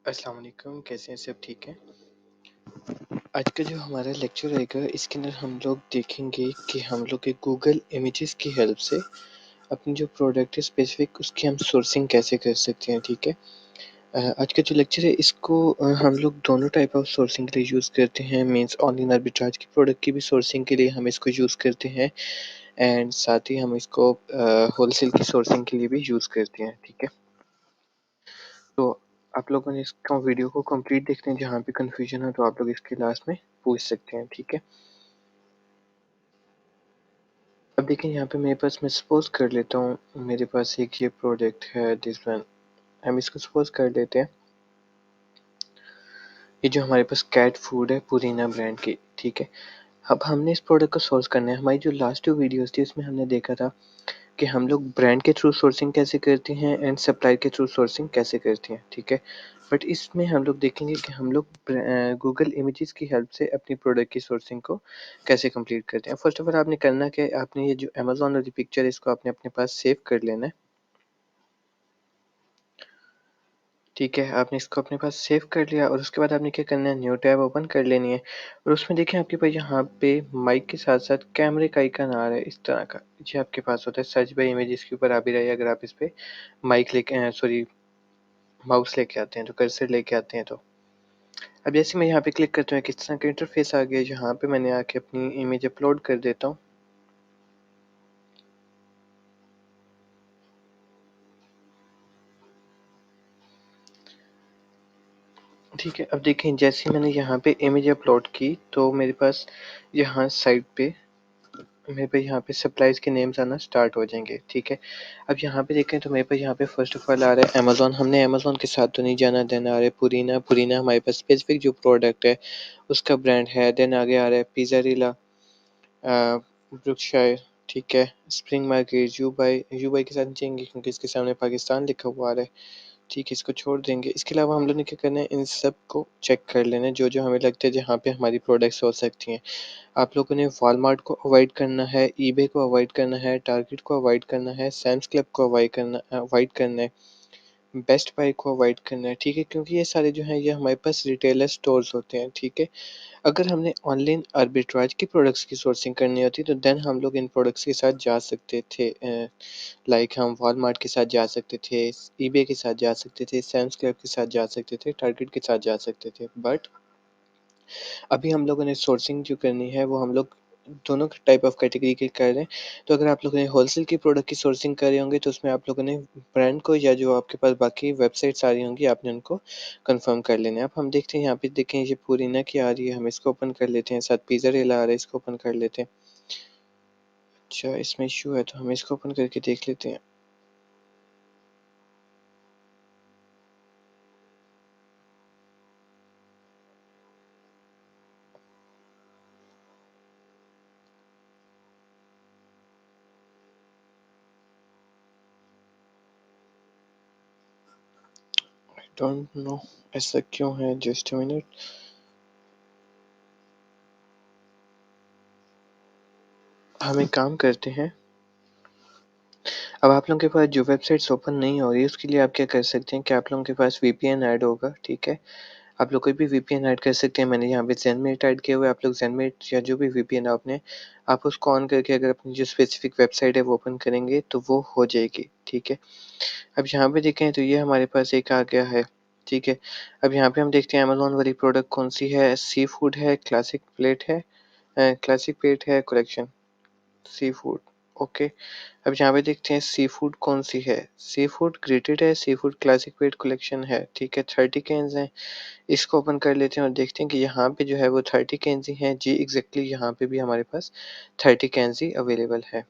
अस्सलाम वालेकुम, कैसे हैं सब? ठीक हैं। आज का जो हमारा लेक्चर रहेगा इसके अंदर हम लोग देखेंगे कि हम लोग एक गूगल इमेजेस की हेल्प से अपनी जो प्रोडक्ट है स्पेसिफिक उसकी हम सोर्सिंग कैसे कर सकते हैं, ठीक है। आज का जो लेक्चर है इसको हम लोग दोनों टाइप ऑफ सोर्सिंग के लिए यूज़ करते हैं। मीन्स ऑनलाइन आर्बिट्राज की प्रोडक्ट की भी सोर्सिंग के लिए हम इसको यूज़ करते हैं एंड साथ ही हम इसको होलसेल की सोर्सिंग के लिए भी यूज़ करते हैं, ठीक है। तो आप लोगों ने इसका वीडियो को कंप्लीट देखते हैं, जहाँ पे कन्फ्यूजन हो तो आप लोग इसके लास्ट में पूछ सकते हैं, ठीक है। अब देखिए यहाँ पे मेरे पास, मैं सपोज कर लेता हूँ मेरे पास एक ये प्रोडक्ट है, दिस वन। हम इसको सपोज कर लेते हैं, ये जो हमारे पास कैट फूड है पुदीना ब्रांड की, ठीक है। अब हमने इस प्रोडक्ट को सोर्स करना है। हमारी जो लास्ट 2 वीडियोस थी उसमें हमने देखा था कि हम लोग ब्रांड के थ्रू सोर्सिंग कैसे करते हैं एंड सप्लायर के थ्रू सोर्सिंग कैसे करते हैं, ठीक है। बट इसमें हम लोग देखेंगे कि हम लोग गूगल इमेजेस की हेल्प से अपनी प्रोडक्ट की सोर्सिंग को कैसे कंप्लीट करते हैं। फर्स्ट ऑफ ऑल आपने करना क्या है, आपने ये जो अमेजोन वाली पिक्चर है इसको आपने अपने पास सेव कर लेना है, ठीक है। आपने इसको अपने पास सेव कर लिया और उसके बाद आपने क्या करना है, न्यू टैब ओपन कर लेनी है और उसमें देखिए आपके पास यहाँ पे माइक के साथ साथ कैमरे का आइकन आ रहा है इस तरह का, ये आपके पास होता है। सर्च बाय इमेजेस के ऊपर आ भी रही है, अगर आप इस पे माइक लेके सॉरी माउस लेके आते हैं तो, कर्सर लेके आते हैं तो। अब जैसे मैं यहाँ पे क्लिक करता हूँ, किस तरह का इंटरफेस आ गया, जहाँ पे मैंने आके अपनी इमेज अपलोड कर देता हूँ। ठीक है, अब देखें जैसे मैंने यहाँ पे इमेज अपलोड की तो मेरे पास यहाँ साइड पे मेरे पे यहाँ पे सप्लाईज के नेम्स आना स्टार्ट हो जाएंगे, ठीक है। अब यहाँ पे देखें तो मेरे पे यहाँ पे फर्स्ट ऑफ ऑल आ रहा है अमेजोन। हमने अमेजोन के साथ तो नहीं जाना, देन आ रहा है पुदीना। पुदीना हमारे पास स्पेसिफिक जो प्रोडक्ट है उसका ब्रांड है। देन आगे आ रहा है पिज़्ज़ारिला, ब्रुकशायर, ठीक है। स्प्रिंग मार्केट, यू बाई के साथ नहीं जाएंगे क्योंकि इसके सामने पाकिस्तान लिखा हुआ आ रहा है, ठीक है, इसको छोड़ देंगे। इसके अलावा हम लोग ने क्या करना है, इन सब को चेक कर लेना है जो जो हमें लगता है जहाँ पे हमारी प्रोडक्ट्स हो सकती हैं। आप लोगों ने वॉलमार्ट को अवॉइड करना है, ईबे को अवॉइड करना है, टारगेट को अवॉइड करना है, सैम्स क्लब को अवॉइड करना है, बेस्ट बाय को अवॉइड करना है, ठीक है। क्योंकि ये सारे जो हैं ये हमारे पास रिटेलर स्टोर्स होते हैं, ठीक है। अगर हमने ऑनलाइन आर्बिट्राज की प्रोडक्ट्स की सोर्सिंग करनी होती तो देन हम लोग इन प्रोडक्ट्स के साथ जा सकते थे। लाइक हम वॉलमार्ट के साथ जा सकते थे, ईबे के साथ जा सकते थे, सैम्स क्लब के साथ जा सकते थे, टारगेट के साथ जा सकते थे। बट अभी हम लोगों ने सोर्सिंग जो करनी है वो हम लोग दोनों टाइप ऑफ कैटेगरी की कर रहे हैं। तो अगर आप लोगों ने होलसेल की प्रोडक्ट की सोर्सिंग कर रहे होंगे तो उसमें आप लोगों ने ब्रांड को या जो आपके पास बाकी वेबसाइट्स आ रही होंगी आपने उनको कंफर्म कर लेना है। अब हम देखते हैं यहाँ पे, देखें ये पुदीना की आ रही है, हम इसको ओपन कर लेते हैं। साथ पिज़्ज़ारिला आ रहा है, इसको ओपन कर लेते हैं। अच्छा, इसमें इशू है तो हम इसको ओपन करके देख लेते हैं। डोंट नो ऐसा क्यों है, जस्ट अ मिनट। हम एक काम करते हैं, अब आप लोगों के पास जो वेबसाइट्स ओपन नहीं हो रही उसके लिए आप क्या कर सकते हैं कि आप लोगों के पास वीपीएन ऐड होगा, ठीक है। आप लोग कोई भी वीपीएन ऐड कर सकते हैं। मैंने यहाँ पे ज़ेनमेट ऐड किया हुआ है, आप लोग ज़ेनमेट या जो भी वीपीएन आपने, आप उसको ऑन करके अगर अपनी जो स्पेसिफिक वेबसाइट है वो ओपन करेंगे तो वो हो जाएगी, ठीक है। अब यहाँ पे देखें तो ये हमारे पास एक आ गया है, ठीक है। अब यहाँ पे हम देखते हैं अमेजोन वाली प्रोडक्ट कौन सी है, सी फूड है, क्लासिक प्लेट है, क्लासिक प्लेट है, कलेक्शन सी फूड, ओके। अब यहाँ पे देखते हैं सी फूड कौन सी है, सी फूड ग्रेटेड है, sea food classic paid collection है, ठीक है। 30 कैंस हैं, इसको ओपन कर लेते हैं और देखते हैं कि यहाँ पे जो है वो 30 कैंस ही हैं जी, एग्जैक्टली यहाँ पे भी हमारे पास 30 कैंस ही अवेलेबल है।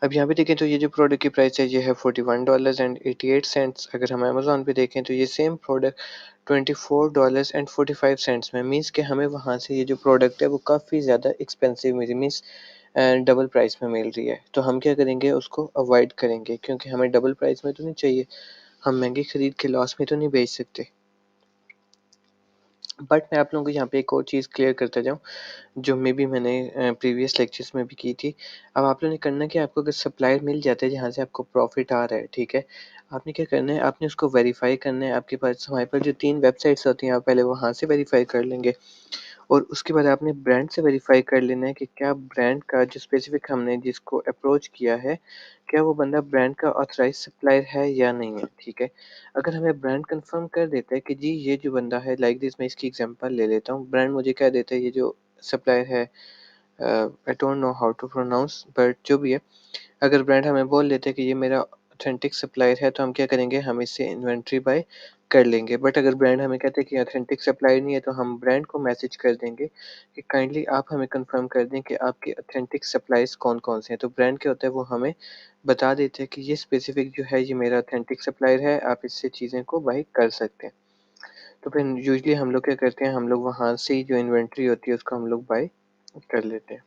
अब यहाँ पे देखें तो ये जो प्रोडक्ट की प्राइस है ये है $41.88। अगर हम अमेजोन पे देखें तो ये सेम प्रोडक्ट $24.45 में, मीन्स कि हमें वहाँ से ये जो प्रोडक्ट है वो काफ़ी ज़्यादा एक्सपेंसिव मिली, मीन्स डबल प्राइस में मिल रही है। तो हम क्या करेंगे, उसको अवॉइड करेंगे क्योंकि हमें डबल प्राइस में तो नहीं चाहिए, हम महंगी खरीद के लॉस में तो नहीं बेच सकते। बट मैं आप लोगों को यहाँ पे एक और चीज़ क्लियर करता जाऊँ जो मे बी मैंने प्रीवियस लेक्चर्स में भी की थी। अब आप लोगों ने करना क्या, आपको अगर सप्लायर मिल जाता है जहाँ से आपको प्रॉफिट आ रहा है, ठीक है, आपने क्या करना है, आपने उसको वेरीफ़ाई करना है। आपके पास हमारे पास जो 3 वेबसाइट्स होती हैं, आप पहले वहाँ से वेरीफ़ाई कर लेंगे और उसके बाद आपने ब्रांड से वेरीफ़ाई कर लेना है कि क्या ब्रांड का जो स्पेसिफ़िक हमने जिसको अप्रोच किया है, क्या वो बंदा ब्रांड का ऑथराइज़्ड सप्लायर है या नहीं है, ठीक है? अगर हमें ब्रांड कन्फर्म कर देता है कि जी ये जो बंदा है, लाइक दिस मैं इसकी एग्ज़ाम्पल ले लेता हूँ। ब्रांड मुझे कह देता है ये जो सप्लायर है, I don't know how to pronounce but जो भी है, अगर ब्रांड हमें बोल देता है कि ये मेरा ऑथेंटिक सप्लायर है, तो हम क्या करेंगे, हम इससे इन्वेंट्री बाय कर लेंगे। बट अगर ब्रांड हमें कहते हैं कि ऑथेंटिक सप्लायर नहीं है, तो हम ब्रांड को मैसेज कर देंगे कि काइंडली आप हमें कंफर्म कर दें कि आपके ऑथेंटिक सप्लायर्स कौन-कौन से हैं। तो ब्रांड क्या होता है, वो हमें बता देते हैं कि ये स्पेसिफिक जो है ये मेरा ऑथेंटिक सप्लायर है, आप इससे चीज़ें को बाय कर सकते हैं। तो फिर यूजुअली हम लोग क्या करते हैं, हम लोग वहाँ से ही जो इन्वेंट्री होती है उसको हम लोग बाय कर लेते हैं।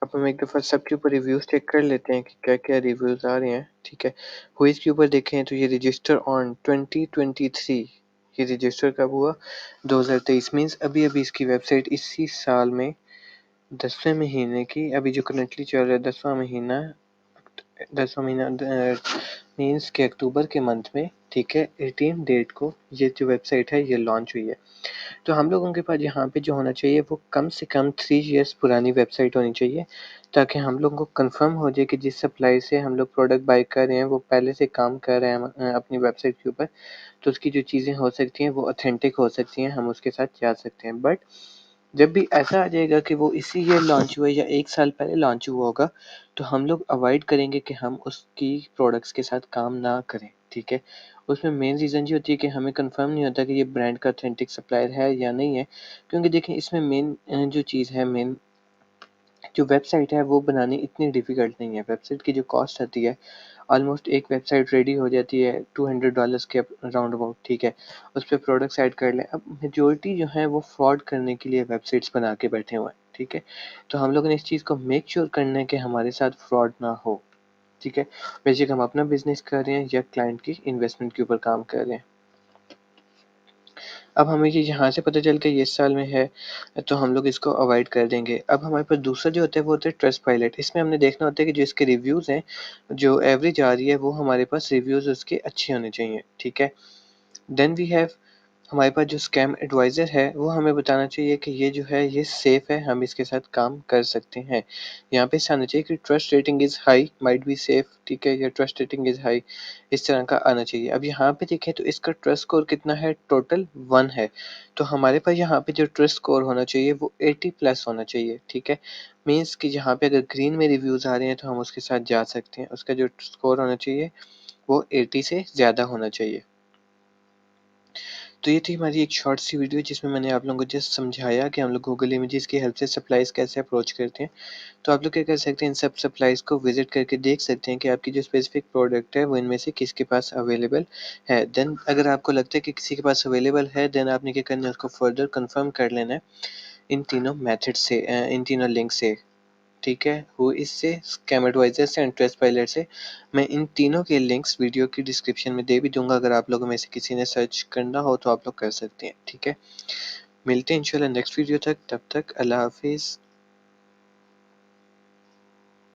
अब हम एक दफ़ा सबके ऊपर रिव्यूज़ चेक कर लेते हैं कि क्या-क्या रिव्यूज़ आ रहे हैं, ठीक है। व्हिच के ऊपर देखें तो ये रजिस्टर ऑन 2023, ये रजिस्टर कब हुआ? 2023 मीन्स अभी-अभी इसकी वेबसाइट इसी साल में 10वें महीने की, अभी जो करंटली चल रहा है 10वां महीना, 10वां महीना मीन्स के अक्टूबर के मंथ में, ठीक है, 18 डेट को ये जो वेबसाइट है ये लॉन्च हुई है। तो हम लोगों के पास यहाँ पे जो होना चाहिए वो कम से कम 3 इयर्स पुरानी वेबसाइट होनी चाहिए, ताकि हम लोगों को कंफर्म हो जाए कि जिस सप्लाई से हम लोग प्रोडक्ट बाय कर रहे हैं वो पहले से काम कर रहे हैं अपनी वेबसाइट के ऊपर। तो उसकी जो चीज़ें हो सकती हैं वो ऑथेंटिक हो सकती हैं, हम उसके साथ जा सकते हैं। बट जब भी ऐसा आ जाएगा कि वो इसी ईयर लॉन्च हुआ है या 1 साल पहले लॉन्च हुआ होगा, तो हम लोग अवॉइड करेंगे कि हम उसकी प्रोडक्ट्स के साथ काम ना करें, ठीक है? उसमें मेन रीज़न ये होती है कि हमें कन्फर्म नहीं होता कि ये ब्रांड का ऑथेंटिक सप्लायर है या नहीं है। क्योंकि देखिए इसमें मेन जो चीज़ है, मेन जो वेबसाइट है वो बनानी इतनी डिफ़िकल्ट नहीं है। वेबसाइट की जो कॉस्ट आती है, ऑलमोस्ट एक वेबसाइट रेडी हो जाती है $200 के राउंड अबाउट, ठीक है। उस पे प्रोडक्ट्स ऐड कर लें। अब मेजॉरिटी जो है वो फ्रॉड करने के लिए वेबसाइट्स बना के बैठे हुए हैं, ठीक है। तो हम लोगों ने इस चीज़ को मेक श्योर करना है कि हमारे साथ फ्रॉड ना हो, ठीक है। बेशक हम अपना बिज़नेस कर रहे हैं या क्लाइंट की इन्वेस्टमेंट के ऊपर काम कर रहे हैं। अब हमें ये यहाँ से पता चल के ये इस साल में है, तो हम लोग इसको अवॉइड कर देंगे। अब हमारे पास दूसरा जो होता है वो होता है ट्रस्ट पायलट। इसमें हमने देखना होता है कि जो इसके रिव्यूज़ हैं, जो एवरेज आ रही है वो हमारे पास रिव्यूज़ उसके अच्छे होने चाहिए, ठीक है। देन वी हैव हमारे पास जो स्कैम एडवाइज़र है, वो हमें बताना चाहिए कि ये जो है ये सेफ़ है, हम इसके साथ काम कर सकते हैं। यहाँ पे इससे आना चाहिए कि trust rating is high, might be safe, ठीक है, या ट्रस्ट रेटिंग इज़ हाई, इस तरह का आना चाहिए। अब यहाँ पे देखें तो इसका ट्रस्ट स्कोर कितना है, टोटल 1 है। तो हमारे पास यहाँ पे जो ट्रस्ट स्कोर होना चाहिए वो 80 प्लस होना चाहिए, ठीक है। मीन्स कि यहाँ पे अगर ग्रीन में रिव्यूज़ आ रहे हैं तो हम उसके साथ जा सकते हैं। उसका जो स्कोर होना चाहिए वो 80 से ज़्यादा होना चाहिए। तो ये थी हमारी एक शॉर्ट सी वीडियो जिसमें मैंने आप लोगों को जस्ट समझाया कि हम लोग गूगल इमेजेस की हेल्प से सप्लाईज़ कैसे अप्रोच करते हैं। तो आप लोग क्या कर सकते हैं, इन सब सप्लाईज़ को विज़िट करके देख सकते हैं कि आपकी जो स्पेसिफ़िक प्रोडक्ट है वो इनमें से किसके पास अवेलेबल है। देन अगर आपको लगता है कि किसी के पास अवेलेबल है, देन आपने क्या करना है, उसको फर्दर कन्फर्म कर लेना है इन तीनों मेथड से, इन तीनों लिंक से। ठीक है, हू इससे, स्कैम एडवाइज़र से एंड ट्रस्टपाइलट से। मैं इन तीनों के लिंक्स वीडियो की डिस्क्रिप्शन में दे भी दूँगा, अगर आप लोगों में से किसी ने सर्च करना हो तो आप लोग कर सकते हैं, ठीक है। मिलते हैं इंशाल्लाह नेक्स्ट वीडियो तक, तब तक अल्लाह हाफ़िज़।